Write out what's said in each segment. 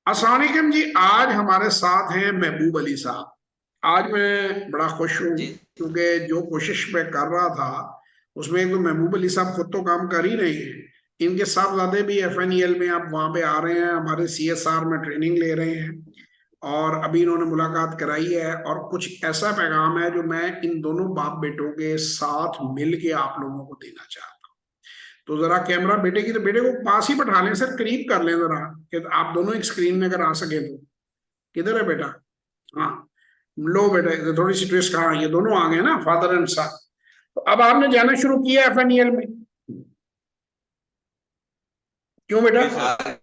अस्सलाम वालेकुम जी। आज हमारे साथ हैं महबूब अली साहब। आज मैं बड़ा खुश हूँ जी क्योंकि जो कोशिश मैं कर रहा था उसमें एक तो महबूब अली साहब खुद तो काम कर ही रहे हैं, इनके साहबजादे भी FNEL में आप वहाँ पे आ रहे हैं, हमारे CSR में ट्रेनिंग ले रहे हैं और अभी इन्होंने मुलाकात कराई है। और कुछ ऐसा पैगाम है जो मैं इन दोनों बाप बेटों के साथ मिल के आप लोगों को देना चाहता हूँ। तो जरा कैमरा बेटे की, तो बेटे को पास ही बैठा लें सर, करीब कर लें जरा, कि आप दोनों एक स्क्रीन में अगर आ सके तो। किधर है बेटा? हाँ, लो बेटा, इधर थोड़ी सी ट्विस्ट। हाँ, ये दोनों आ गए ना, फादर एंड सन। तो अब आपने जाना शुरू किया FNEL में, क्यों बेटा? जी सर।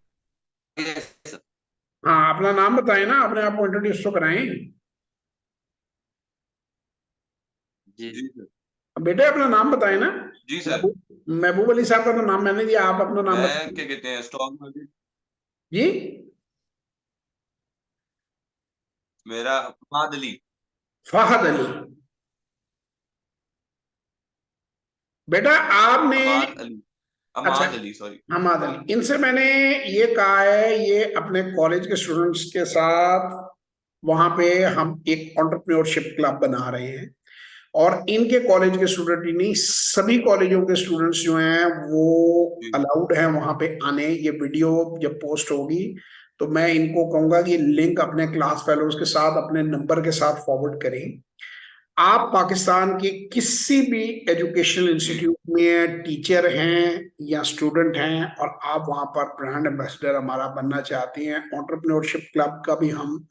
सर। हाँ, अपना नाम बताएं ना, अपने आप को इंट्रोड्यूस तो कराएं। जी जी सर। बेटे अपना नाम बताएं ना। जी सर। महबूब महबूब अली साहब का तो नाम मैंने दिया, आप अपना नाम मैं बताइए। क्या कहते हैं स्टॉक मार्केट। जी, मेरा फहाद अली। फाहद अली। बेटा आपने, अमाद अली। अच्छा, अमाद अली सॉरी। हमाद अली, इनसे मैंने ये कहा है, ये अपने कॉलेज के स्टूडेंट्स के साथ वहां पे हम एक एंटरप्रेन्योरशिप क्लब बना रहे हैं। और इनके कॉलेज के स्टूडेंट ही नहीं, सभी कॉलेजों के स्टूडेंट्स जो हैं वो जी अलाउड हैं वहां पे आने। ये वीडियो जब पोस्ट होगी तो मैं इनको कहूंगा कि लिंक अपने क्लास फेलोज के साथ अपने नंबर के साथ फॉरवर्ड करें। आप पाकिस्तान के किसी भी एजुकेशनल जी इंस्टीट्यूट में टीचर हैं या स्टूडेंट हैं और आप वहां पर ब्रांड एम्बेसडर हमारा बनना चाहते हैं, एंटरप्रेन्योरशिप क्लब का भी हम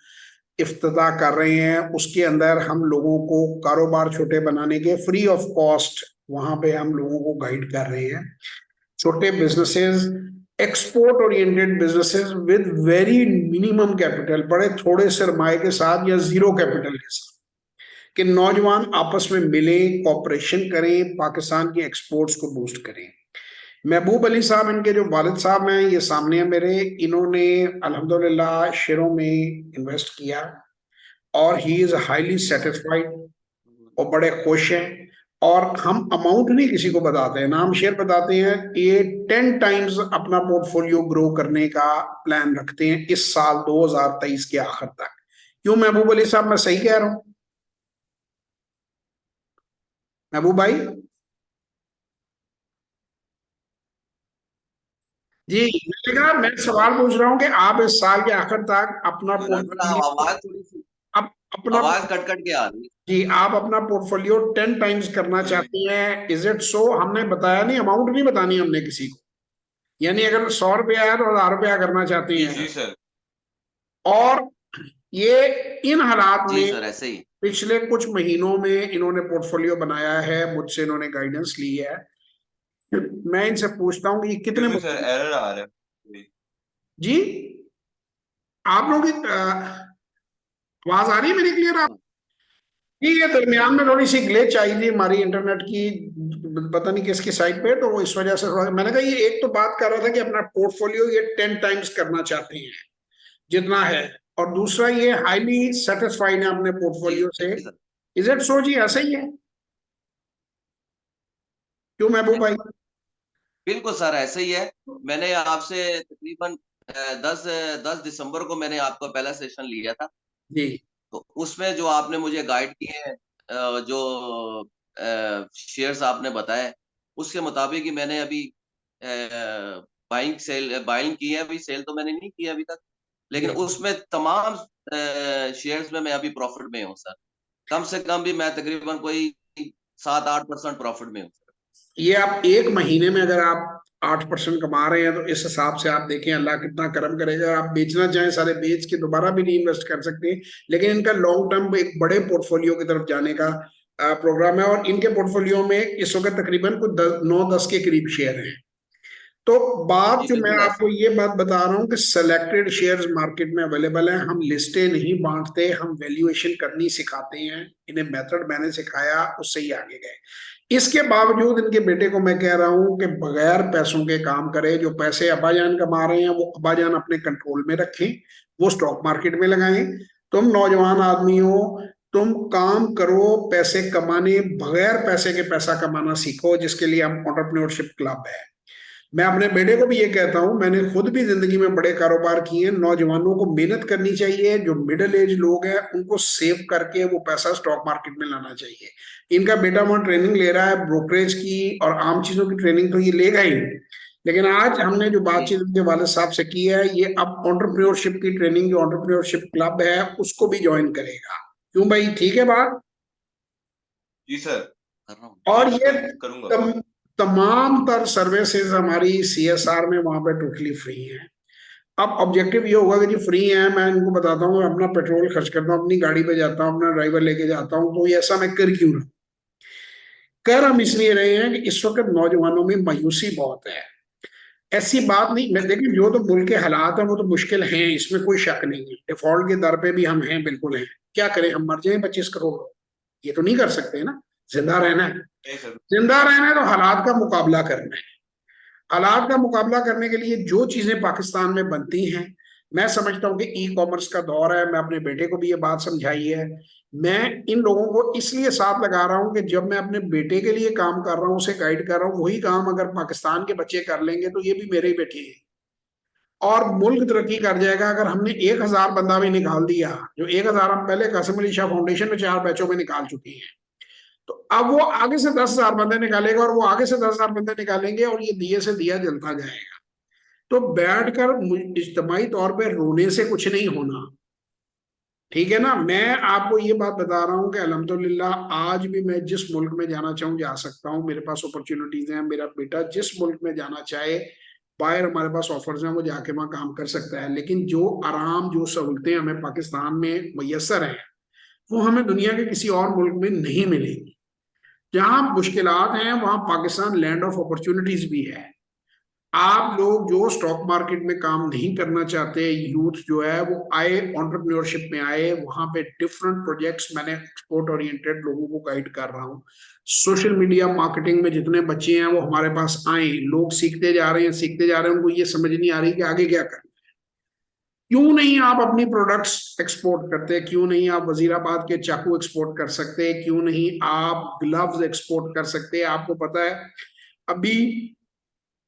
इफ्तिताह कर रहे हैं। उसके अंदर हम लोगों को कारोबार छोटे बनाने के फ्री ऑफ कॉस्ट वहां पे हम लोगों को गाइड कर रहे हैं। छोटे businesses, export oriented businesses with very minimum capital, बड़े थोड़े सरमाए के साथ या जीरो कैपिटल के साथ, कि नौजवान आपस में मिलें, कॉपरेशन करें, पाकिस्तान की एक्सपोर्ट्स को बूस्ट करें। महबूब अली साहब, इनके जो वालिद साहब हैं, ये सामने है मेरे, इन्होंने अल्हम्दुलिल्लाह शेयरों में इन्वेस्ट किया और ही इज हाईली सेटिस्फाइड और बड़े खुश हैं। और हम अमाउंट नहीं किसी को बताते हैं, नाम शेयर बताते हैं। ये 10 टाइम्स अपना पोर्टफोलियो ग्रो करने का प्लान रखते हैं इस साल 2023 के आखिर तक। क्यों महबूब अली साहब, मैं सही कह रहा हूँ महबूब भाई? जी, मैंने कहा, मैं सवाल पूछ रहा हूँ कि आप इस साल के आखिर तक अपना मेरा थोड़ा पोर्टफोलियो, आवाज थोड़ी सी अब अपना, आवाज कट कट के आ रही जी, आप अपना पोर्टफोलियो 10 टाइम्स करना है। जी चाहती हैं, इज इट सो? हमने बताया नहीं, अमाउंट नहीं बतानी हमने किसी को। यानी अगर 100 रुपया है तो 1000 रुपया करना चाहती जी हैं। जी सर। और ये इन हालात जी में सर ऐसे ही। पिछले कुछ महीनों में इन्होंने पोर्टफोलियो बनाया है, मुझसे इन्होंने गाइडेंस ली है। मैं इनसे पूछता हूँ कि ये कितने क्यों भी सर एरर आ रहा है। जी जी, आप लोगों की आवाज आ रही है मेरी क्लियर? जी, ये दरमियान में थोड़ी सी ग्लिच आई थी हमारी इंटरनेट की, पता नहीं किसकी साइड पे, तो इस वजह से थोड़ा, मैंने कहा ये एक तो बात कर रहा था कि अपना पोर्टफोलियो ये 10 टाइम्स करना चाहते हैं जितना है, और दूसरा ये हाईली सेटिस्फाइड है अपने जी पोर्टफोलियो से। सर। इज इट सो जी, ऐसा ही है? क्यों महबूब भाई? बिल्कुल सर ऐसे ही है। मैंने आपसे तकरीबन 10 दिसंबर को मैंने आपका पहला सेशन लिया था। जी, तो उसमें जो आपने मुझे गाइड किए हैं, जो शेयर्स आपने बताए, उसके मुताबिक ही मैंने अभी बाइंग की है। अभी सेल तो मैंने नहीं की है अभी तक, लेकिन जी, उसमें तमाम शेयर्स में मैं अभी प्रॉफिट में हूँ सर। कम से कम भी मैं तकरीबन कोई 7-8% प्रॉफिट में हूँ सर। ये आप एक महीने में अगर आप 8% कमा रहे हैं तो इस हिसाब से आप देखें अल्लाह कितना करम करेगा। आप बेचना चाहें सारे बेच के दोबारा भी नहीं इन्वेस्ट कर सकते, लेकिन इनका लॉन्ग टर्म एक बड़े पोर्टफोलियो की तरफ जाने का प्रोग्राम है। और इनके पोर्टफोलियो में इस वक्त तकरीबन कुछ 9-10 के करीब शेयर हैं। तो बात जी जो मैं बिल्कुल ऐसे आपको ही। ये बात बता रहा हूँ कि सेलेक्टेड शेयर्स मार्केट में अवेलेबल हैं, हम लिस्टें नहीं बांटते, हम वैल्यूएशन करनी सिखाते हैं। इन्हें मेथड मैंने सिखाया, उससे ही आगे गए। इसके बावजूद इनके बेटे को मैं कह रहा हूँ कि बगैर पैसों के काम करे। जो पैसे अब्बाजान कमा रहे हैं वो अब्बाजान अपने कंट्रोल में रखें, वो स्टॉक मार्केट में लगाएं। तुम नौजवान आदमी हो, तुम काम करो, पैसे कमाने, बगैर पैसे के पैसा कमाना सीखो, जिसके लिए हम एंटरप्रेन्योरशिप क्लब है। मैं अपने बेटे को भी ये कहता हूं, मैंने खुद भी जिंदगी में बड़े कारोबार किए हैं। नौजवानों को मेहनत करनी चाहिए, जो मिडिल एज लोग हैं उनको सेव करके वो पैसा स्टॉक मार्केट में लाना चाहिए। इनका बेटा वहां ट्रेनिंग ले रहा है ब्रोकरेज की और आम चीजों की ट्रेनिंग तो ये लेगा ही, लेकिन आज हमने जो जी बातचीत उनके वाले साहब से की है, ये अब एंटरप्रेन्योरशिप की ट्रेनिंग, जो एंटरप्रेन्योरशिप क्लब है उसको भी ज्वाइन करेगा। क्यों भाई, ठीक है बात? जी सर। कर रहा हूँ। और जी ये करूंगा। तमाम तर सर्विसेज हमारी सीएसआर में वहां पे टोटली फ्री है। अब ऑब्जेक्टिव ये होगा कि जी फ्री है, मैं इनको बताता हूँ, अपना पेट्रोल खर्च करता हूँ, अपनी गाड़ी पे जाता हूँ, अपना ड्राइवर लेके जाता हूँ, तो ये ऐसा मैं कर क्यों रहा हूं? कर हम इसलिए रहे हैं कि इस वक्त नौजवानों में मायूसी बहुत है। ऐसी बात नहीं, मैं देखिए जो तो मुल्क के हालात हैं वो तो मुश्किल हैं, इसमें कोई शक नहीं है, डिफॉल्ट के दर पे भी हम हैं, बिल्कुल हैं। क्या करें, हम मर जाएं 25 करोड़? ये तो नहीं कर सकते ना, जिंदा रहना है। नहीं सर। जिंदा रहना है तो हालात का मुकाबला करना है। हालात का मुकाबला करने के लिए जो चीजें पाकिस्तान में बनती हैं, मैं समझता हूँ कि ई कॉमर्स का दौर है। मैं अपने बेटे को भी ये बात समझाई है। मैं इन लोगों को इसलिए साथ लगा रहा हूँ कि जब मैं अपने बेटे के लिए काम कर रहा हूँ, उसे गाइड कर रहा हूँ, वही काम अगर पाकिस्तान के बच्चे कर लेंगे तो ये भी मेरे ही बेटे हैं और मुल्क तरक्की कर जाएगा। अगर हमने 1,000 बंदा भी निकाल दिया, जो 1,000 हम पहले कासिम अली शाह फाउंडेशन में 4 बैचों में निकाल चुके हैं, तो अब वो आगे से 10,000 बंदे निकालेगा और वो आगे से 10,000 बंदे निकालेंगे और ये दिए से दिया जलता जाएगा। तो बैठकर इज्तिमाई तौर पे रोने से कुछ नहीं होना, ठीक है ना? मैं आपको ये बात बता रहा हूँ कि अल्हम्दुलिल्लाह आज भी मैं जिस मुल्क में जाना चाहूँ जा सकता हूँ, मेरे पास अपॉर्चुनिटीज हैं। मेरा बेटा जिस मुल्क में जाना चाहे, बाहर हमारे पास ऑफर्स हैं, वो जाके वहाँ काम कर सकता है। लेकिन जो आराम, जो सहूलतें हमें पाकिस्तान में मैसर हैं, वो हमें दुनिया के किसी और मुल्क में नहीं मिलेंगी। जहाँ मुश्किलात हैं वहाँ पाकिस्तान लैंड ऑफ अपॉर्चुनिटीज भी है। आप लोग जो स्टॉक मार्केट में काम नहीं करना चाहते, यूथ जो है वो आए, एंटरप्रेन्योरशिप में आए, वहां पे डिफरेंट प्रोजेक्ट्स, मैंने एक्सपोर्ट ओरिएंटेड लोगों को गाइड कर रहा हूँ। सोशल मीडिया मार्केटिंग में जितने बच्चे हैं वो हमारे पास आए, लोग सीखते जा रहे हैं, सीखते जा रहे हैं, उनको ये समझ नहीं आ रही कि आगे क्या करना। क्यों नहीं आप अपनी प्रोडक्ट्स एक्सपोर्ट करते? क्यों नहीं आप वजीराबाद के चाकू एक्सपोर्ट कर सकते? क्यों नहीं आप ग्लव्स एक्सपोर्ट कर सकते? आपको पता है अभी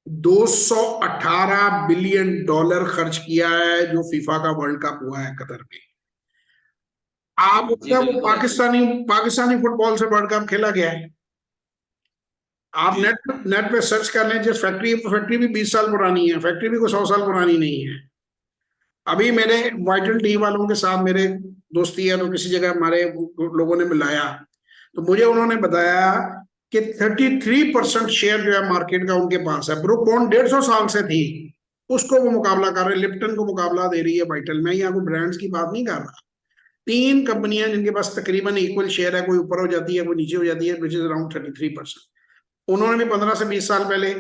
218 बिलियन डॉलर खर्च किया है जो फीफा का वर्ल्ड कप हुआ है कतर में। आप जी उसका वो बिल्कुल है जी। पाकिस्तानी पाकिस्तानी फुटबॉल से वर्ल्ड कप खेला गया है। आप जी नेट नेट पे सर्च कर लें, जिस फैक्ट्री फैक्ट्री भी 20 साल पुरानी है, फैक्ट्री भी कोई 100 साल पुरानी नहीं है। अभी मेरे वाइटल टी वालों के साथ मेरे दोस्ती है, तो किसी जगह हमारे लोगों ने मिलाया, तो मुझे उन्होंने बताया कि 33% शेयर जो है मार्केट का उनके पास है। ब्रुक बॉन्ड 150 साल से थी, उसको वो मुकाबला कर रहे हैं, लिप्टन को मुकाबला दे रही है वाइटल। मैं यहाँ कोई ब्रांड्स की बात नहीं कर रहा। 3 कंपनियां जिनके पास तकरीबन इक्वल शेयर है, कोई ऊपर हो जाती है, कोई नीचे हो जाती है, विच इज अराउंड 33%। उन्होंने भी 15 से 20 साल पहले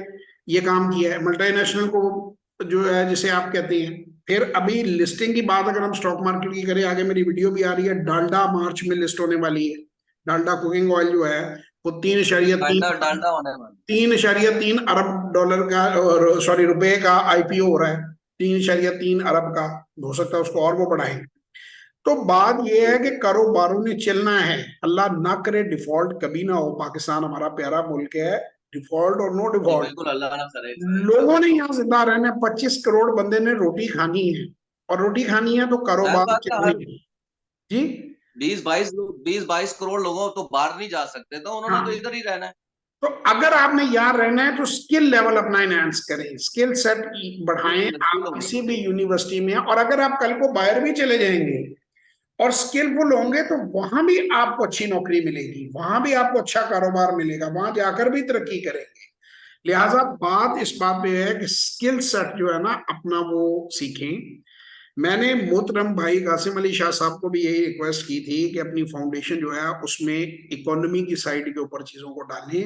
ये काम किया है। मल्टीनेशनल को जो है जिसे आप कहते हैं, फिर अभी लिस्टिंग की बात अगर हम स्टॉक मार्केट की करें, आगे मेरी वीडियो भी आ रही है, डालडा मार्च में लिस्ट होने वाली है। डालडा कुकिंग ऑयल जो है वो डालडा डालडा होने वाला। 3.3 अरब डॉलर का, और सॉरी रुपए का आईपीओ हो रहा है। 3.3 अरब का, हो सकता है उसको और वो बढ़ाएं। तो बात यह है कि कारोबारों ने चलना है, अल्लाह ना करे डिफॉल्ट कभी ना हो। पाकिस्तान हमारा प्यारा मुल्क है, डिफॉल्ट और नो जी डिफॉल्ट, बिल्कुल, अल्लाह ना करे। लोगों ने यहाँ जिंदा रहना है। 25 करोड़ बंदे ने रोटी खानी है, और रोटी खानी है तो जाहिर कारोबार बात है, चलने हर हैं। जी 20-22 करोड़ लोगों तो बाहर नहीं जा सकते, तो उन्होंने तो हाँ, इधर ही रहना है। तो अगर आपने यहाँ रहना है तो स्किल लेवल अपना एनहांस करें, स्किल सेट बढ़ाएं। बिल्कुल आप बिल्कुल किसी भी यूनिवर्सिटी में, और अगर आप कल को बाहर भी चले जाएंगे और स्किलफुल होंगे तो वहां भी आपको अच्छी नौकरी मिलेगी, वहां भी आपको अच्छा कारोबार मिलेगा, वहां जाकर भी तरक्की करेंगे। लिहाजा बात इस बात पे है कि स्किल सेट जो है ना अपना वो सीखें। मैंने मोहतरम भाई कासिम अली शाह साहब को भी यही रिक्वेस्ट की थी कि अपनी फाउंडेशन जो है उसमें इकोनॉमी की साइड के ऊपर चीजों को डालें,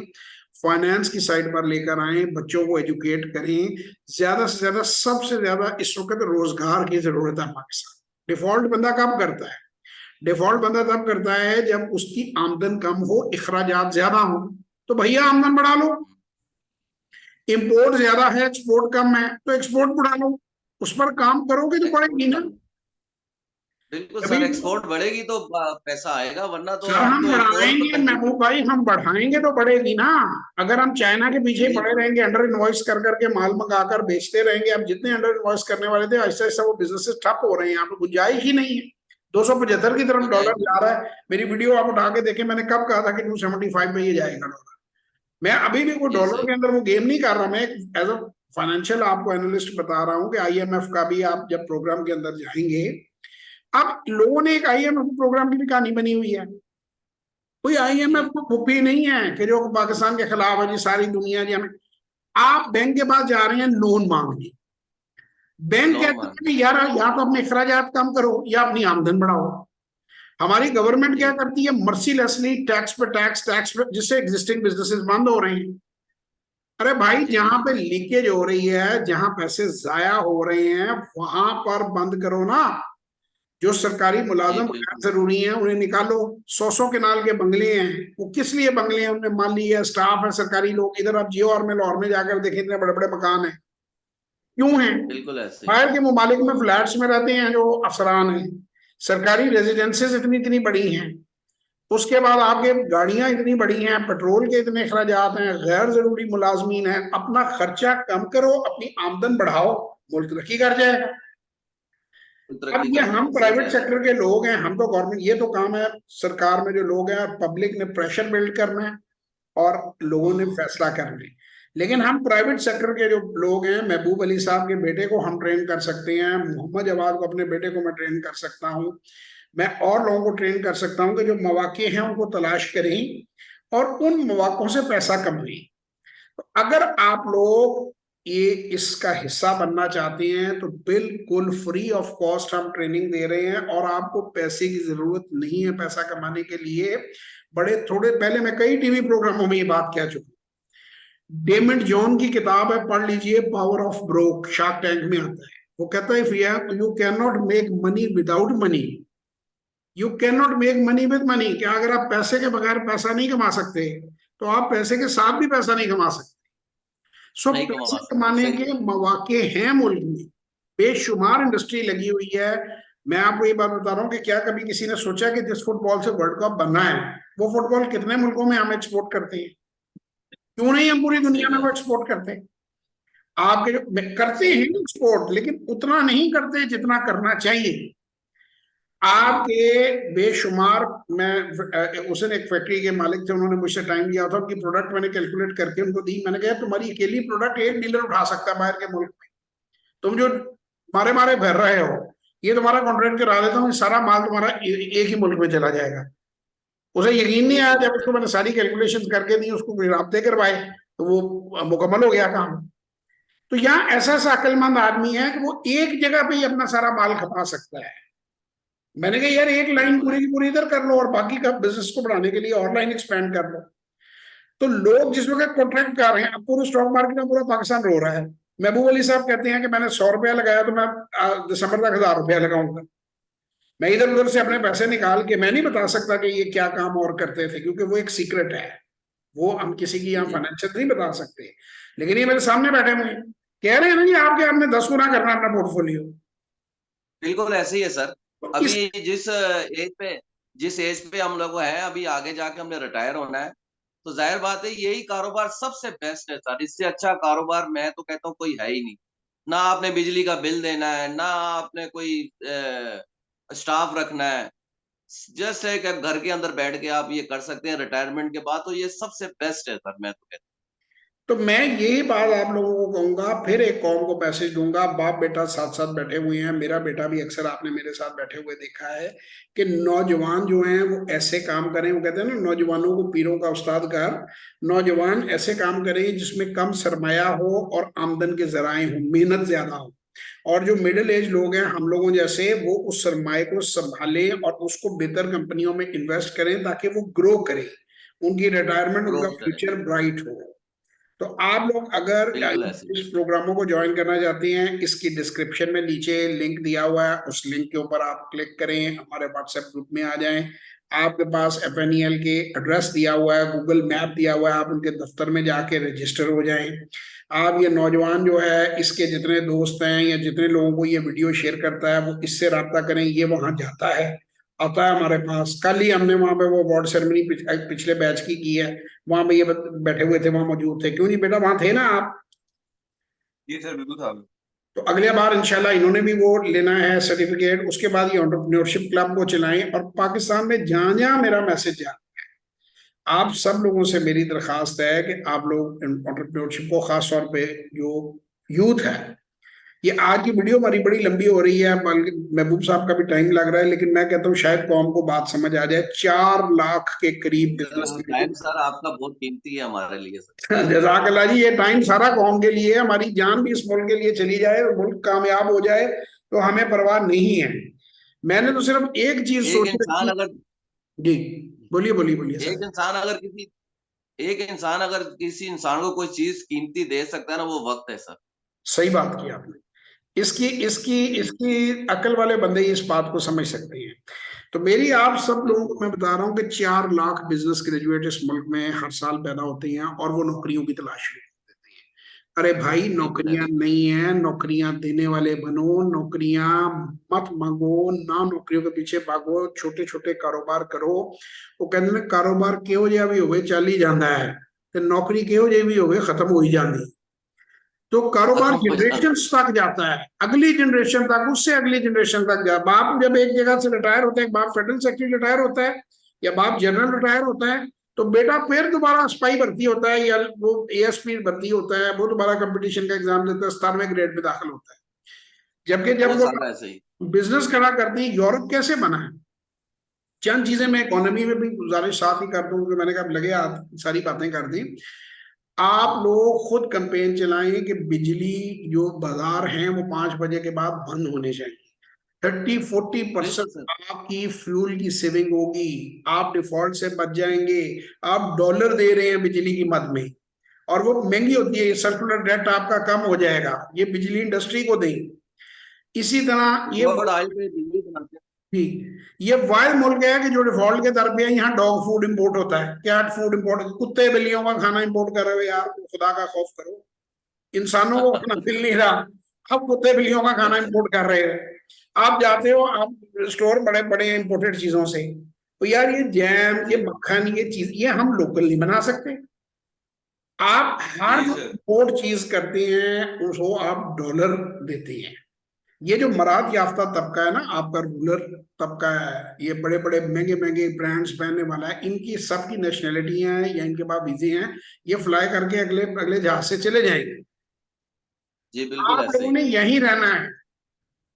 फाइनेंस की साइड पर लेकर आए, बच्चों को एजुकेट करें। ज्यादा से ज्यादा, सबसे ज्यादा इस वक्त रोजगार की जरूरत है पाकिस्तान। डिफॉल्ट बंदा कब करता है? डिफॉल्ट बंदा तब करता है जब उसकी आमदन कम हो, इखराजात ज्यादा हो। तो भैया आमदन बढ़ा लो। इंपोर्ट ज्यादा है, एक्सपोर्ट कम है, तो एक्सपोर्ट बढ़ा लो। उस पर काम करोगे तो बढ़ेगी ना। बिल्कुल बिल्कुल अभी सर, एक्सपोर्ट बढ़ेगी तो पैसा आएगा, वरना तो सर हम हम तो एक और बढ़ाएंगे महबूब भाई, हम बढ़ाएंगे तो बढ़ेगी ना। अगर हम चाइना के पीछे जी पड़े रहेंगे, अंडर इनवॉइस कर करके माल मंगाकर बेचते रहेंगे, अब जितने अंडर इनवॉइस करने वाले थे ऐसा ऐसा वो बिजनेसेस ठप हो रहे हैं, यहाँ पे गुंजाइश ही नहीं है। 275 की तरफ डॉलर गुंजाइश जा रहा है। मेरी वीडियो आप उठा के देखें, मैंने कब कहा था कि 275 पे ये जाएगा डॉलर। मैं अभी भी वो जी डॉलर सर, के अंदर वो गेम नहीं कर रहा, मैं एज अ फाइनेंशियल आपको एनालिस्ट बता रहा हूँ कि आईएमएफ का भी आप जब प्रोग्राम के अंदर जाएंगे, अब लोगों ने एक आईएमएफ प्रोग्राम की भी कहानी बनी हुई है। कोई आईएमएफ जी को फुप्पी नहीं है कि जो पाकिस्तान के खिलाफ है जी, सारी दुनिया जी हमें। आप बैंक के पास जा रहे हैं लोन मांगने, बैंक लोन कहते मांग, हैं कि यार या तो अपने अखराजात कम करो या अपनी आमदन बढ़ाओ। हमारी गवर्नमेंट क्या जी करती है, मर्सीलेसली टैक्स पे टैक्स, टैक्स पे, जिससे एग्जिस्टिंग बिजनेसेस बंद हो रहे हैं। अरे भाई, जी जहां पे लीकेज हो रही है, जहां पैसे जाया हो रहे हैं, वहां पर बंद करो ना। जो सरकारी जी मुलाजम गैर बिल्कुल, जरूरी हैं उन्हें निकालो। 100 केनाल के बंगले हैं, वो किस लिए बंगले हैं? उनमें माली है, स्टाफ है, सरकारी लोग। इधर आप जियो और में लाहौर में जाकर देखें, इतने बड़े बड़े मकान हैं, क्यों हैं? बिल्कुल ऐसे ही, बाहर के मुमालिक में फ्लैट्स में रहते हैं जो अफसरान हैं। सरकारी रेजिडेंसेस इतनी इतनी बड़ी हैं। उसके बाद आपके गाड़ियां इतनी बड़ी हैं, पेट्रोल के इतने अखराजात हैं, गैर जरूरी मुलाजमीन है। अपना खर्चा कम करो, अपनी आमदन बढ़ाओ, मुल्क तरक्की कर जाएगा। अब तरक्की ये कर हम जाएगा, सही प्राइवेट कह रहे हैं। सेक्टर के लोग हैं, हम तो गवर्नमेंट, ये तो काम है सरकार में जो लोग हैं, पब्लिक ने प्रेशर बिल्ड करना है और लोगों ने फैसला करना है। लेकिन हम प्राइवेट सेक्टर के जो लोग हैं, महबूब अली साहब के बेटे को हम ट्रेन कर सकते हैं, मोहम्मद जवाद को, अपने बेटे को मैं ट्रेन कर सकता हूँ, मैं और लोगों को ट्रेन कर सकता हूँ कि जो मौके हैं उनको तलाश करें और उन मौकों से पैसा कमाएं। तो अगर आप लोग ये इसका हिस्सा बनना चाहते हैं तो बिल्कुल फ्री ऑफ कॉस्ट हम ट्रेनिंग दे रहे हैं, और आपको पैसे की जरूरत नहीं है पैसा कमाने के लिए। बड़े थोड़े पहले मैं कई टीवी प्रोग्रामों में ये बात कह चुका हूं। डेमिड जॉन की किताब है, पढ़ लीजिए, power of broke, shark tank में आता है। वो कहता है, if you can not make money without money, you can not make money with money. क्या अगर आप पैसे के बगैर पैसा नहीं कमा सकते, तो आप पैसे के साथ भी पैसा नहीं कमा सकते। सो नहीं पैसे कमा सकते, कमाने सही के कह रहे मौके हैं मुल्क में, बेशुमार इंडस्ट्री लगी हुई है। मैं आपको ये बात बता रहा हूँ कि क्या कभी किसी ने सोचा कि जिस फुटबॉल से वर्ल्ड कप बनना है, वो फुटबॉल कितने मुल्कों में हम एक्सपोर्ट करते हैं? क्यों नहीं हम पूरी हैं, सही दुनिया में कह वो रहे एक्सपोर्ट करते हैं? आपके जो हैं, करते सही हैं कह रहे एक्सपोर्ट, लेकिन उतना नहीं करते जितना करना चाहिए। हैं। आपके बेशुमार, मैं उस दिन एक फैक्ट्री के मालिक थे, उन्होंने मुझसे टाइम लिया था, उनकी प्रोडक्ट मैंने कैलकुलेट करके उनको दी। मैंने कहा तुम्हारी अकेली प्रोडक्ट एक डीलर उठा सकता है बाहर के मुल्क में। तुम जो मारे मारे भर रहे हो, ये तुम्हारा कॉन्ट्रैक्ट करा देता हूँ, सारा माल तुम्हारा एक ही मुल्क में चला जाएगा। उसे यकीन नहीं आया, बिल्कुल जब उसको मैंने सारी कैलकुलेशन करके दी, उसको कोई राब्ते करवाए, तो वो मुकम्मल हो गया काम। तो यहाँ ऐसा ऐसा अक्लमंद आदमी है कि वो एक जगह पे ही अपना सारा माल खपा सकता है। मैंने कहा यार, एक लाइन बिल्कुल पूरी है, की पूरी इधर कर लो और बाकी का बिजनेस को बढ़ाने के लिए और लाइन एक्सपेंड कर लो। तो लोग जिस वक्त कॉन्ट्रैक्ट कर रहे हैं, अब पूरे स्टॉक मार्केट में पूरा पाकिस्तान रो रहा है। महबूब अली साहब कहते हैं कि मैंने 100 रुपया लगाया तो मैं दिसंबर तक 1000 रुपया लगाऊंगा। मैं इधर उधर से अपने पैसे निकाल के, मैं नहीं बता सकता कि ये क्या काम और करते थे, क्योंकि वो एक सीक्रेट है, वो हम किसी की यहाँ जी फाइनेंशियल नहीं बता सकते। लेकिन ये मेरे सामने बैठे हुए हैं, कह रहे हैं ना जी आपके, आपने 10 गुना करना अपना पोर्टफोलियो। बिल्कुल ऐसे ही है सर। तो इस अभी जिस एज पे हम लोग हैं, अभी आगे जाके हमने रिटायर होना है, तो जाहिर बात है यही कारोबार सबसे बेस्ट है सर। इससे अच्छा कारोबार मैं तो कहता हूँ कोई है ही नहीं। ना आपने बिजली का बिल देना है, ना आपने कोई स्टाफ रखना है। जस्ट एक घर के अंदर बैठ के आप ये कर सकते हैं रिटायरमेंट के बाद, तो ये सबसे बेस्ट है सर, मैं तो कहता तो मैं यही बात आप लोगों को कहूंगा, फिर एक कौम को मैसेज दूंगा, बाप बेटा साथ साथ बैठे हुए हैं, मेरा बेटा भी अक्सर आपने मेरे साथ बैठे हुए देखा है कि नौजवान जो हैं वो ऐसे काम करें। वो कहते हैं ना, नौजवानों को पीरों का उस्ताद कर। नौजवान ऐसे काम करें जिसमें कम सरमाया हो और आमदन के जराए हो, मेहनत ज्यादा हो। और जो मिडिल एज लोग हैं हम लोगों जैसे, वो उस सरमाए को संभालें और उसको बेहतर कंपनियों में इन्वेस्ट करें ताकि वो ग्रो करें, उनकी रिटायरमेंट, ग्रो उनका करें, फ्यूचर ब्राइट हो। तो आप लोग अगर बिल्कुल ऐसे ही। इस प्रोग्रामों को ज्वाइन करना चाहते हैं, इसकी डिस्क्रिप्शन में नीचे लिंक दिया हुआ है, उस लिंक के ऊपर आप क्लिक करें, हमारे व्हाट्सएप ग्रुप में आ जाएं। आपके पास FNEL के एड्रेस दिया हुआ है, गूगल मैप दिया हुआ है, आप उनके दफ्तर में जाके रजिस्टर हो जाएं। आप ये नौजवान जो है, इसके जितने दोस्त हैं या जितने लोगों को ये वीडियो शेयर करता है, वो इससे रब्ता करें। ये वहां जाता है, आता है हमारे पास। कल ही हमने वहां पे वो अवार्ड सेरेमनी पिछले बैच की है, वहां पे ये बैठे हुए थे, वहां मौजूद थे। क्यों जी बेटा, वहां थे ना आप? जी सर, बिल्कुल साहब। तो अगले बार इंशाल्लाह इन्होंने भी वो लेना है सर्टिफिकेट। उसके बाद ये एंटरप्रेन्योरशिप क्लब को चलाएं। और पाकिस्तान में जहां जहां मेरा मैसेज जा, आप सब लोगों से मेरी दरखास्त है कि आप लोग एंटरप्रेन्योरशिप को, खास तौर पे जो यूथ है, ये आज की वीडियो हमारी बड़ी लंबी हो रही है, बल्कि महबूब साहब का भी टाइम लग रहा है, लेकिन मैं कहता हूँ शायद कौम को बात समझ आ जाए। 4 लाख के करीब बिजनेस टाइम सर आपका बहुत कीमती है हमारे लिए सर। जज़ाकल्लाह जी, ये टाइम सारा कौम के लिए है। हमारी जान भी इस मुल्क के लिए चली जाए और मुल्क कामयाब हो जाए तो हमें परवाह नहीं है। मैंने तो सिर्फ एक चीज एक सोची इंसान थी। अगर जी बोलिए बोलिए बोलिए सर। एक इंसान अगर किसी एक इंसान अगर किसी इंसान को कोई चीज कीमती दे सकता है ना, वो वक्त है सर। सही बात की आपने। इसकी इसकी जी इसकी अकल वाले बंदे ही इस बात को समझ सकते हैं। तो मेरी आप सब लोगों को बिल्कुल मैं बता रहा हूँ कि 4 लाख बिजनेस ग्रेजुएट इस मुल्क में हर साल पैदा होते हैं और वो नौकरियों की तलाश शुरू कर देते हैं। अरे भाई, बिल्कुल नौकरियां ऐसे नहीं है, नौकरियां देने वाले बनो। नौकरियां मत मांगो ना, नौकरियों के पीछे भागो, छोटे छोटे कारोबार करो। वो कहते हैं कारोबार किहो जिहा भी होवे चल ही जाता है, ते नौकरी किहो जी भी होवे खत्म हो ही जाती। तो कारोबार खत्म हो जनरेशन जाता है। तक जाता है, अगली जनरेशन तक, उससे अगली जनरेशन तक जा। बाप जब एक जगह से रिटायर होता है, बाप फेडरल सेक्रेटरी रिटायर होता है या बाप जनरल रिटायर होता है, तो बेटा फिर दोबारा स्पाई भर्ती होता है या वो ASP भर्ती होता है, वो दोबारा कंपटीशन का एग्जाम देता है, 17वें ग्रेड में दाखिल होता है। जबकि वो जब वो सारा ऐसे ही। बिजनेस खड़ा करती है, यूरोप कैसे बना है? चंद चीजें मैं इकोनॉमी में भी गुजारिश साथ ही कर दूं, कि मैंने कहा लगे हाथ सारी बातें कर दी। आप लोग खुद कैंपेन चलाएं कि बिजली जो बाजार हैं वो 5 बजे के बाद बंद होने चाहिए। 30-40% बिल्कुल सर। आपकी फ्यूल की सेविंग होगी, आप डिफॉल्ट से बच जाएंगे। आप डॉलर दे रहे हैं बिजली की मद में और वो महंगी होती है, सर्कुलर डेट आपका कम हो जाएगा। ये बिजली इंडस्ट्री को दें। इसी तरह ये क्रूड ऑयल पे बिजली बनाते हैं। भी, ये वायद मुल्क है कि जो डिफॉल्ट के दर पे है, यहाँ डॉग फूड इंपोर्ट होता है, कैट फूड इंपोर्ट, कुत्ते बिल्लियों का खाना इंपोर्ट कर रहे हो यार, खुदा का खौफ करो। इंसानों को खाना मिल नहीं रहा, अब कुत्ते बिल्लियों का खाना इंपोर्ट कर रहे हैं। आप जाते हो, आप स्टोर बड़े बड़े इंपोर्टेड चीजों से, तो यार ये जैम, ये जी मक्खन, ये चीज ये हम लोकल नहीं बना सकते। आप हर जी जो सर। इंपोर्ट चीज करते हैं उसको आप डॉलर देते हैं। ये जो मराद याफ्ता तबका है ना, आपका रूरल तबका है, ये बड़े बड़े महंगे महंगे ब्रांड्स पहनने वाला है, इनकी सबकी नेशनैलिटी हैं या इनके पास वीजे हैं, ये फ्लाई करके अगले अगले जहाज से चले जाएंगे। जी बिल्कुल आप ऐसे लोगों ही। ने यहीं रहना है।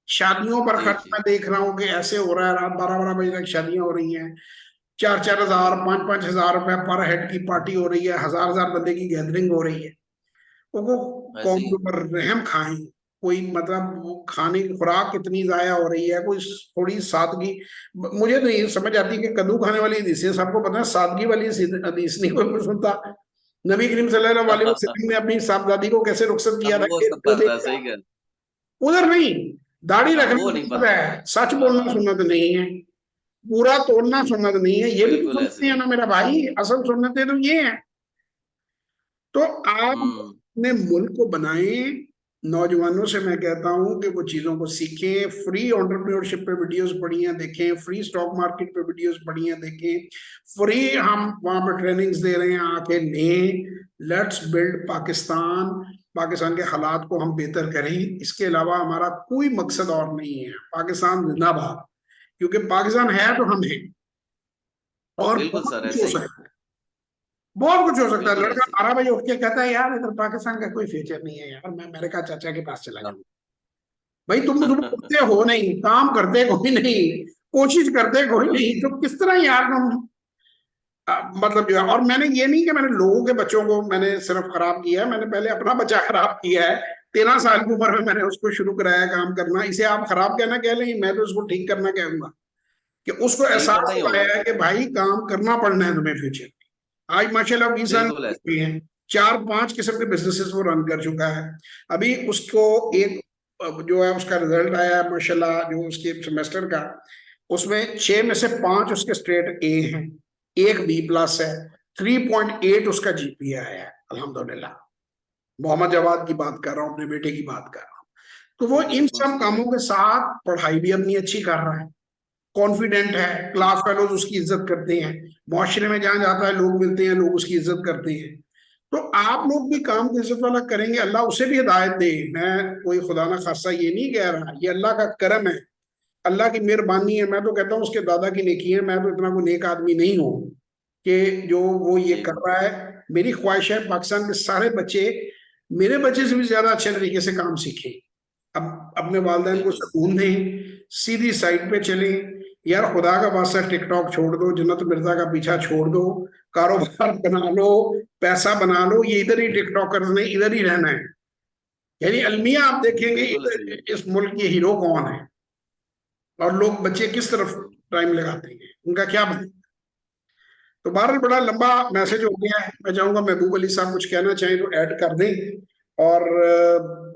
शादियों पर जी खर्च जी मैं देख रहा हूँ कि ऐसे हो रहा है, रात 12-12 बजे तक शादियां हो रही हैं, 4-4 हजार 5-5 हजार रुपए पर हेड की पार्टी हो रही है, 1000-1000 बंदे की गैदरिंग हो रही है। वो ऐसे कौम ही के है। ऊपर रहम खाएं। कोई मतलब वो खाने की खुराक कितनी जाया हो रही है, कोई थोड़ी सादगी। मुझे तो ये समझ आती है कि कद्दू खाने वाली हदीसें सबको पता है, सादगी वाली हदीस नहीं कोई सुनता। नबी करीम सल्लल्लाहु अलैहि वसल्लम ने अपनी साहबजादी को कैसे रुखसत किया अब था वो कि सब वो पता है, देखा, सही कह उधर नहीं। दाढ़ी हाँ, वो रखना नहीं सुन्नत पता। है, सच बोलना हाँ सुन्नत नहीं है, पूरा तोड़ना सुन्नत नहीं है। ये भी तो बिल्कुल सुन्नत ऐसे है ही। ना मेरा भाई, असल सुन्नतें तो ये है। तो आप हम्म। अपने मुल्क को बनाएं। नौजवानों से मैं कहता हूं कि वो चीजों को सीखें। फ्री एंटरप्रेन्योरशिप पे वीडियोस पढ़ी हैं देखें, फ्री स्टॉक मार्केट पे वीडियोस पढ़ी हैं देखें, फ्री हम वहां पे ट्रेनिंग्स दे रहे हैं, आके लें। Let's build Pakistan. पाकिस्तान के हालात को हम बेहतर करें, इसके अलावा हमारा कोई मकसद और नहीं है। पाकिस्तान जिंदाबाद, क्योंकि पाकिस्तान है तो हम हैं। और बिल्कुल बहुत सर कुछ हो ऐसे ही। सकता है, बहुत कुछ हो सकता है। बिल्कुल लड़का ऐसे ही। 12 बजे उठ के कहता है यार इधर पाकिस्तान का कोई फ्यूचर नहीं है यार, मैं अमेरिका चाचा के पास चला जाऊं। भाई तुम सुबह उठते हो नहीं, काम करते कोई नहीं, कोशिश करते कोई नहीं, तो किस तरह यार तुम मतलब जो है। और मैंने ये नहीं कि मैंने लोगों के बच्चों को मैंने सिर्फ खराब किया है, मैंने पहले अपना बच्चा खराब किया है। 13 साल की उम्र में मैंने उसको शुरू कराया काम करना। इसे आप खराब कहना कह लें, मैं तो उसको ठीक करना कहूंगा कि उसको ठीक करना एहसास ही होगा दिलाया है सर। कि भाई काम करना पड़ना है तुम्हें फ्यूचर। आज माशाल्लाह 20 साल बिल्कुल ऐसे। हुए हैं, 4-5 किस्म के बिजनेसेस वो रन कर चुका है। अभी उसको एक जो है उसका रिजल्ट आया है माशाल्लाह, जो उसके सेमेस्टर का, उसमें 6 में से 5 उसके स्ट्रेट ए हैं, एक B+ है, 3.8 उसका GPA है अल्हम्दुलिल्लाह। मोहम्मद जवाद की बात कर रहा हूँ, अपने बेटे की बात कर रहा हूँ। तो वो इन सब कामों के साथ पढ़ाई भी अपनी अच्छी कर रहा है, कॉन्फिडेंट है, क्लास फेलोज उसकी इज्जत करते हैं, मुआशरे में जहां जाता है लोग मिलते हैं, लोग उसकी इज्जत करते हैं। तो आप लोग भी काम को इज्जत वाला करेंगे, अल्लाह उसे भी हिदायत दे। मैं कोई खुदा ना खासा ये नहीं कह रहा, ये अल्लाह का करम है, अल्लाह की मेहरबानी है। मैं तो कहता हूँ उसके दादा की नेकी है, मैं तो इतना कोई नेक आदमी नहीं हूँ कि जो वो ये कर रहा है। मेरी ख्वाहिश है पाकिस्तान के सारे बच्चे मेरे बच्चे से भी ज्यादा अच्छे तरीके से काम सीखें, अब अपने वालिदैन को सुकून दें, सीधी साइड पे चलें। यार खुदा का वास्ता टिकटॉक छोड़ दो, जन्नत मिर्जा का पीछा छोड़ दो, कारोबार बना लो, पैसा बना लो। ये इधर ही टिकटॉकर्स ने इधर ही रहना है। यानी अलमिया आप देखेंगे इस मुल्क के हीरो कौन है और लोग बच्चे किस तरफ टाइम लगाते हैं, उनका क्या बने। तो बहरहाल बड़ा लंबा मैसेज हो गया है, मैं चाहूंगा महबूब अली साहब कुछ कहना चाहें तो ऐड कर दें। और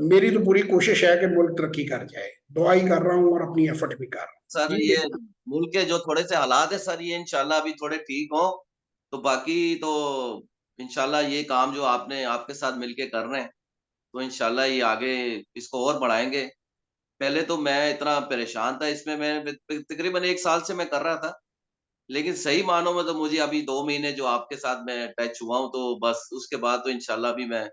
मेरी तो पूरी कोशिश है कि मुल्क तरक्की कर जाए, दुआ ही कर रहा हूँ और अपनी एफर्ट भी कर रहा हूँ। सर जी, ये मुल्क के जो थोड़े से हालात है सर, ये इंशाल्लाह अभी थोड़े ठीक हो तो बाकी तो इंशाल्लाह ये काम जो आपने आपके साथ मिलके कर रहे हैं तो इंशाल्लाह ये आगे इसको और बढ़ाएंगे। पहले तो मैं इतना परेशान था इसमें, मैं तकरीबन 1 साल से मैं कर रहा था, लेकिन सही मानों में तो मुझे अभी 2 महीने जो आपके साथ मैं टच हुआ हूँ, तो बस उसके बाद तो इंशाल्लाह अभी मैं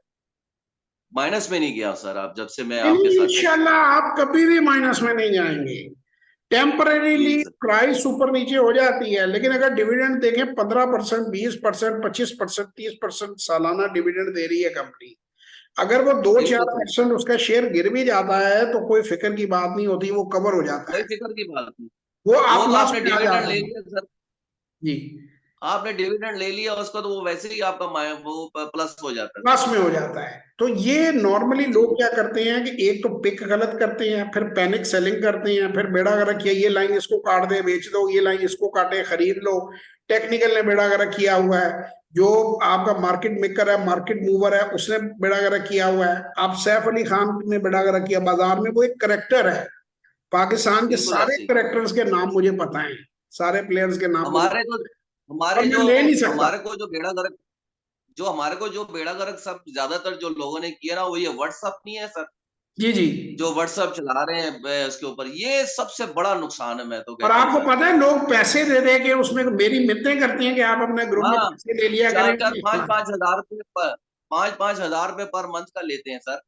माइनस में नहीं गया सर, आप जब से मैं आपके नहीं साथ टच हुआ। इंशाल्लाह आप कभी भी माइनस में नहीं जाएंगे। जी टेम्परेरीली सर। प्राइस ऊपर नीचे हो जाती है, लेकिन अगर डिविडेंड देखें 15%, 20%, 25%, 30% सालाना डिविडेंड दे रही है कंपनी। अगर वो दो चार बिल्कुल सही, परसेंट उसका शेयर गिर भी जाता है तो कोई फिक्र की बात नहीं होती, वो कवर हो जाता कोई है, फिक्र की बात नहीं। वो वो आप तो प्लस आपने में आ डिविडेंड जाते ले हैं। लिया सर, जी, आपने डिविडेंड ले लिया उसका तो वो वैसे ही आपका वो प्लस हो जाता है सर। प्लस में हो जाता है। तो ये नॉर्मली लोग जी क्या करते हैं कि एक तो पिक गलत करते हैं, फिर पैनिक सेलिंग करते हैं, फिर बेड़ा गर्क किया, ये लाइन इसको काट दे बेच दो, ये लाइन इसको काटे खरीद लो। टेक्निकल ने बेड़ा गर्क किया हुआ है, जो आपका मार्केट मेकर है, मार्केट मूवर है, उसने बेड़ा गर्क किया हुआ है। आप सैफ अली खान ने बेड़ा गर्क किया बाजार में, वो एक करेक्टर है। पाकिस्तान के बिल्कुल सारे ऐसे ही। करेक्टर्स के नाम मुझे पता है, सारे प्लेयर्स के नाम मुझे हमारे तो और हमारे मैं जो ले नहीं सकता। हमारे को जो बेड़ा गर्क जो हमारे को जो बेड़ा गर्क सब ज्यादातर जो लोगों ने किया ना, वो ये व्हाट्सअप नहीं है सर, जी जी। जो व्हाट्सअप चला रहे हैं उसके ऊपर, ये सबसे बड़ा नुकसान है मैं तो और कहता हूँ आपको सर। पता है लोग पैसे दे दे के उसमें मेरी मिन्नतें करते हैं कि आप अपने ग्रुप में हाँ, पैसे ले लिया करें। 4-4 हाँ। 5-5 हजार रुपए पर 5-5 हजार रुपए पर मंथ का लेते हैं सर।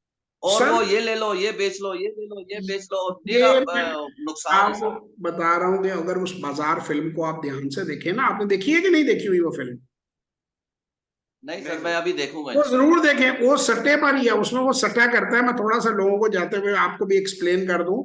और सर वो ये ले लो, ये बेच लो, ये ले लो, ये बेच लो, निरा ये मैं नुकसान है आपको सर। बता रहा हूँ कि अगर उस बाजार फिल्म को आप ध्यान से देखें ना, आपने देखी है कि नहीं देखी हुई वो फिल्म? नहीं सर, मैं अभी देखूंगा वो इंशाल्लाह। जरूर देखें, वो सट्टे पर ही है, उसमें वो सट्टा करता है। मैं थोड़ा सा लोगों को जाते हुए आपको भी एक्सप्लेन कर दूं।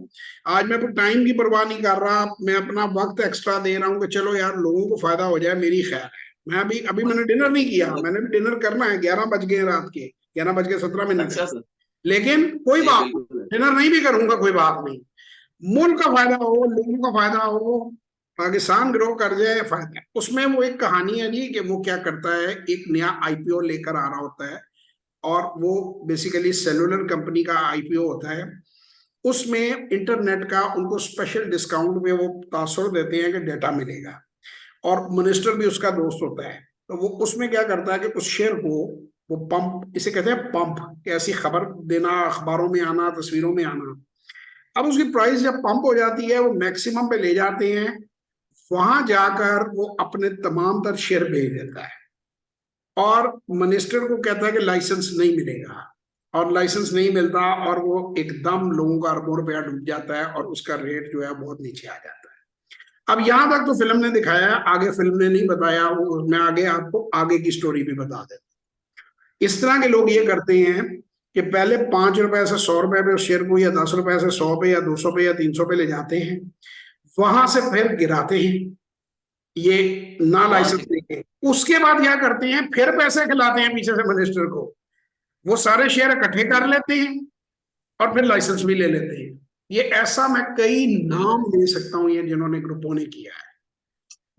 आज मैं टाइम की परवाह नहीं कर रहा, मैं अपना वक्त एक्स्ट्रा दे रहा हूँ कि चलो यार लोगों को फायदा हो जाए, मेरी खैर है। मैं अभी अभी मैंने डिनर नहीं किया, मैंने भी डिनर करना है, 11 बज गए रात के, 11:17 है। अच्छा सर। लेकिन कोई जी बात नहीं, बिल्कुल। डिनर नहीं भी करूंगा कोई बात नहीं। मुल्क का फायदा हो, लोगों का फायदा हो, पाकिस्तान ग्रो कर जाए, फायदा है उसमें। वो एक कहानी है जी कि वो क्या करता है, एक नया आईपीओ लेकर आ रहा होता है, और वो बेसिकली सेलुलर कंपनी का आईपीओ होता है। उसमें इंटरनेट का उनको स्पेशल डिस्काउंट में वो तासुर देते हैं कि डेटा मिलेगा, और मिनिस्टर भी उसका दोस्त होता है। तो वो उसमें क्या करता है कि उस शेयर को वो पंप, इसे कहते हैं पंप, ऐसी खबर देना, अखबारों में आना, तस्वीरों में आना। अब उसकी प्राइस जब पंप हो जाती है, वो मैक्सिमम पे ले जाते हैं, वहां जाकर वो अपने तमाम तर शेयर भेज देता है, और मिनिस्टर को कहता है कि लाइसेंस नहीं मिलेगा, और लाइसेंस नहीं मिलता, और वो एकदम लोगों का अरबों रुपया डूब जाता है, और उसका रेट जो है बहुत नीचे आ जाता है। अब यहां तक तो फिल्म ने दिखाया, आगे फिल्म ने नहीं बताया, वो मैं आगे आपको आगे की स्टोरी भी बता देता। इस तरह के लोग ये जी करते हैं कि पहले 5 रुपए से 100 रुपए पे उस शेयर को, या 10 रुपए से 100 पे, या 200 पे, या 300 पे ले जाते हैं, वहां से फिर गिराते हैं ये ना वहां लाइसेंस से। लेके। उसके बाद क्या करते हैं, फिर पैसे खिलाते हैं पीछे से मिनिस्टर को, वो सारे शेयर इकट्ठे कर लेते हैं, और फिर लाइसेंस भी ले लेते हैं। ये ऐसा मैं कई नाम ले सकता हूँ, ये जिन्होंने ग्रुपों ने किया है।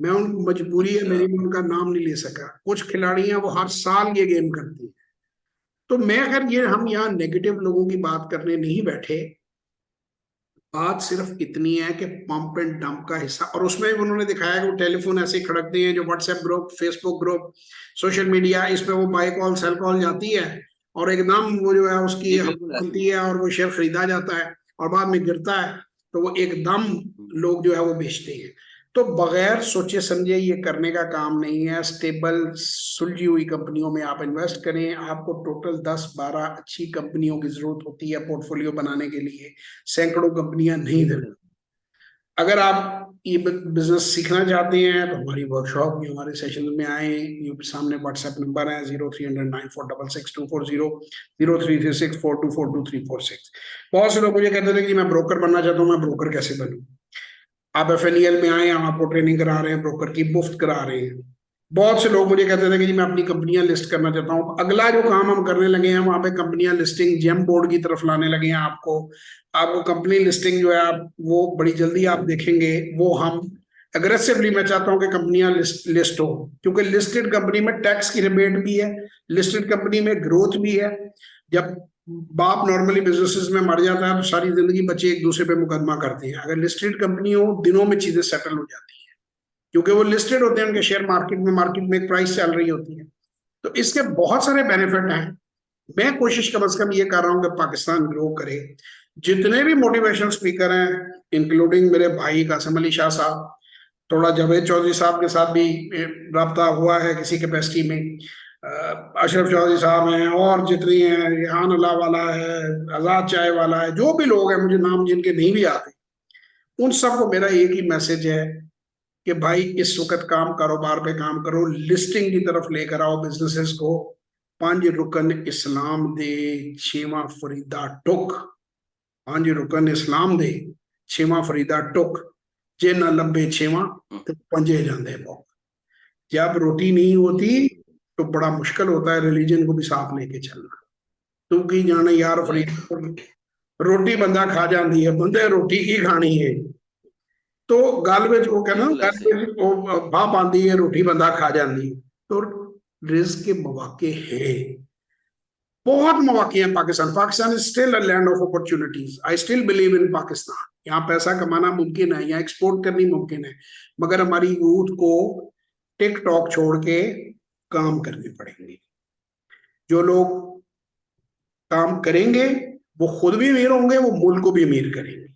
मैं उन मजबूरी है अच्छा। मेरी, मैं उनका नाम नहीं ले सका। कुछ खिलाड़ी हैं वो हर साल ये गेम करती है। तो मैं, अगर ये हम यहाँ नेगेटिव लोगों की बात करने नहीं बैठे, बात सिर्फ इतनी है कि पंप एंड डंप का हिस्सा, और उसमें भी उन्होंने दिखाया कि वो टेलीफोन ऐसे ही खड़कते हैं, जो WhatsApp group, Facebook group, social media, इसमें वो बाई कॉल सेल कॉल जाती है और एकदम वो जो है उसकी जी बिल्कुल ऐसे बनती है और वो शेयर खरीदा जाता है और बाद में गिरता है तो वो एकदम लोग जो है वो बेचते हैं। तो बगैर सोचे समझे ये करने का काम नहीं है। स्टेबल सुलझी हुई कंपनियों में आप इन्वेस्ट करें। आपको टोटल 10-12 अच्छी कंपनियों की जरूरत होती है पोर्टफोलियो बनाने के लिए, सैकड़ों कंपनियां नहीं देते। बिल्कुल अगर आप ये बिजनेस सीखना चाहते हैं तो हमारी वर्कशॉप में, हमारे सेशन में आए। ये सामने व्हाट्सएप नंबर है 0309466240, 0336424236। बहुत से लोग मुझे कहते थे कि मैं ब्रोकर बनना चाहता हूँ, मैं ब्रोकर कैसे बनूं? आप एफएनईएल में आए, हम आपको ट्रेनिंग करा रहे हैं, ब्रोकर की मुफ्त करा रहे हैं। बहुत से लोग मुझे कहते थे कि जी मैं अपनी कंपनियां लिस्ट करना चाहता हूँ। अगला जो काम हम करने लगे हैं वहां पे कंपनियां लिस्टिंग जेम बोर्ड की तरफ लाने लगे हैं। आपको आपको कंपनी लिस्टिंग जो है आप वो बड़ी जल्दी आप देखेंगे। वो हम अग्रेसिवली, मैं चाहता हूं कि कंपनियां लिस्ट हो, क्योंकि लिस्टेड कंपनी में टैक्स की रिबेट भी है, लिस्टेड कंपनी में ग्रोथ भी है। जब बाप नॉर्मली बिजनेसेस में मर जाता है तो सारी जिंदगी बच्चे एक दूसरे पे मुकदमा करते हैं। अगर लिस्टेड कंपनी हो, दिनों में चीजें सेटल हो जाती है, क्योंकि वो लिस्टेड होते हैं, उनके शेयर मार्केट में एक प्राइस चल रही होती है। तो इसके बहुत सारे बेनिफिट हैं। मैं कोशिश कम से कम ये कर रहा हूँ कि पाकिस्तान ग्रो करे। जितने भी मोटिवेशनल स्पीकर हैं, इंक्लूडिंग मेरे भाई कासिम अली शाह साहब, थोड़ा जावेद चौधरी साहब के साथ भी रब्ता हुआ है किसी कैपेसिटी में, अशरफ चौधरी साहब हैं, और जितनी हैं, रिहान अल्लाह वाला है, आजाद चाय वाला है, जो भी लोग हैं, मुझे नाम जिनके नहीं भी आते, उन सबको मेरा एक ही मैसेज है कि भाई इस वक्त काम कारोबार पे काम करो, लिस्टिंग की तरफ लेकर आओ बिजनेसेस को। 5 रुकन इस्लाम दे, 6वां फरीदा टुक। 5 रुकन इस्लाम दे, 6वां फरीदा टुक। जे ना लब्बे 6वां तो पंजे जाते लोग। जब रोटी नहीं होती तो बड़ा मुश्किल होता है रिलीजन को भी साथ लेके चलना। तू की जाने यार राइट फरीद, रोटी बंदा खा जाती है, बंदे रोटी की खानी है। तो गल विच वो कहना, बिल्कुल ऐसे गल विच वो भाप आती है, रोटी बंदा खा जाती है। तो रिस्क के मौके हैं, बहुत मौके हैं। Pakistan is still a land of opportunities. I still believe in Pakistan. यहाँ पैसा कमाना मुमकिन है, यहाँ एक्सपोर्ट करनी मुमकिन है, मगर हमारी यूथ को टिकटॉक छोड़ के काम करने पड़ेंगे। जो लोग काम करेंगे वो खुद भी अमीर होंगे, वो मुल्क को भी अमीर करेंगे।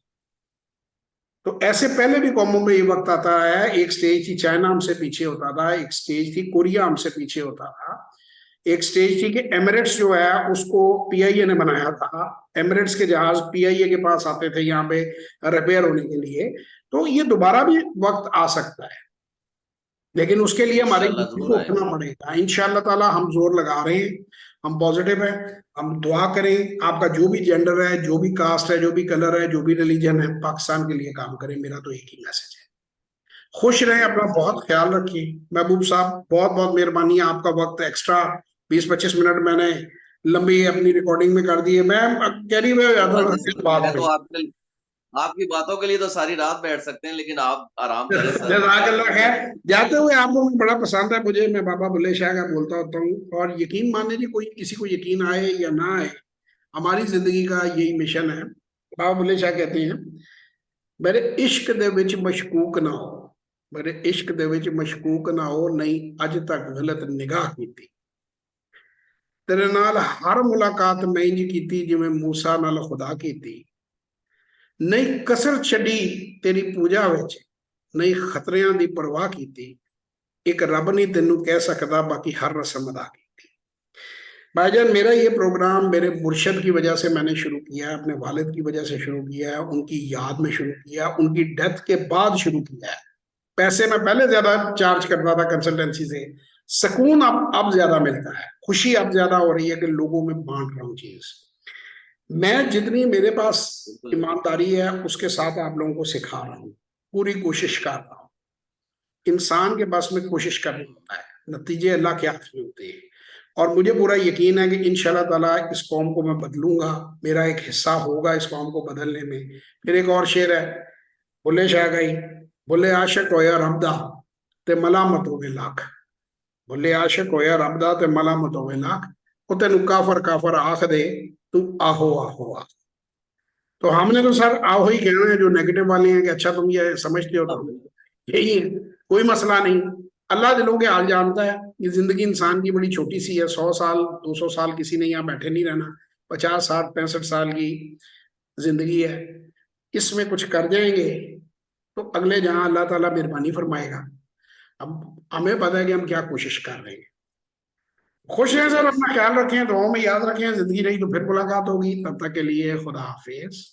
तो ऐसे पहले भी कौमों में ये वक्त आता है, एक स्टेज थी चाइना हमसे पीछे होता था, एक स्टेज थी कोरिया हमसे पीछे होता था, एक स्टेज थी कि एमिरेट्स जो है उसको पीआईए ने बनाया था। एमिरेट्स के जहाज पीआईए के पास आते थे यहाँ पे रिपेयर होने के लिए। तो ये दोबारा भी वक्त आ सकता है, लेकिन उसके लिए हमारे इंशाल्लाह यूथ जरूर को आएगा। उठना पड़ेगा। इंशाल्लाह ताला हम जोर लगा रहे हैं, हम पॉजिटिव है। हम दुआ करें, आपका जो भी जेंडर है, जो भी कास्ट है, जो भी कलर है, जो भी रिलीजन है, पाकिस्तान के लिए काम करें। मेरा तो एक ही मैसेज है। खुश रहें, अपना बहुत ख्याल रखिए। महबूब साहब बहुत बहुत मेहरबानी, आपका वक्त एक्स्ट्रा 20-25 मिनट मैंने लंबी अपनी रिकॉर्डिंग में कर दी है। मैं कह रही बात मैं हो तो गई। आपकी बातों के लिए तो सारी रात बैठ सकते हैं, लेकिन आप आराम करें सर, क्या जज़ाकल्लाह करूं मैं। खैर। जाते हुए आपको मैं बड़ा पसंद है मुझे, मैं बाबा बुल्ले शाह का बोलता होता हूँ। और यकीन माने जी, कोई किसी को यकीन आए या ना आए, हमारी जिंदगी का यही मिशन है। बाबा बुल्ले शाह कहते हैं, मेरे इश्क दे विच मशकूक ना हो, मेरे इश्क दे विच मशकूक ना हो, नहीं अज तक गलत निगाह की। तेरे नाल हर मुलाकात मैं इंज की जिवें मूसा नाल खुदा की। नहीं कसर छड़ी तेरी पूजा विच, नहीं खतरियां दी परवाह की। एक रब नहीं तेनू कह सकता, बाकी हर रस्म अदा की। भाईजान, मेरा ये प्रोग्राम मेरे मुर्शद की वजह से मैंने शुरू किया है, अपने वालिद की वजह से शुरू किया है, उनकी याद में शुरू किया, उनकी डेथ के बाद शुरू किया है। पैसे मैं पहले ज्यादा चार्ज करता था कंसल्टेंसी से, सुकून अब ज्यादा मिलता है, खुशी अब ज्यादा हो रही है कि लोगों में बांट रहा हूँ चीज। मैं जितनी मेरे पास बिल्कुल ईमानदारी है उसके साथ आप लोगों को सिखा रहा हूँ, पूरी कोशिश कर रहा हूँ। इंसान के बस में कोशिश करना होता है, नतीजे अल्लाह के हाथ में होते हैं। और मुझे पूरा यकीन है कि इंशाल्लाह ताला इस कौम को मैं बदलूंगा, मेरा एक हिस्सा होगा इस कौम को बदलने में। फिर एक और शेर है बुल्ले शाह का ही, बुल्ले आशिक होया रबदा ते मलामत होवे लाख। बुल्ले आशिक होया रबदा ते मलामत होवे लाख। ਉਹ ਤੈਨੂੰ ਕਾਫਰ ਕਾਫਰ ਆਖ ਦੇ, ਤੂੰ आहो आहो आख। तो हमने तो सर आओ ही कहना है जो नेगेटिव वाले हैं कि अच्छा तुम ये समझते हो, तो यही है, कोई मसला नहीं। अल्लाह दिलों के हाल जानता है। ये जिंदगी इंसान की बड़ी छोटी सी है, 100 साल 200 साल किसी ने यहाँ बैठे नहीं रहना, 50 60 65 साल की जिंदगी है। इसमें कुछ कर जाएंगे तो अगले जहां अल्लाह ताला मेहरबानी फरमाएगा। अब हमें पता है कि हम क्या कोशिश कर रहे हैं। खुश हैं सर, अपना ख्याल रखें, दुआओं में याद रखें, जिंदगी रही तो फिर मुलाकात होगी, तब तक के लिए खुदा हाफिज।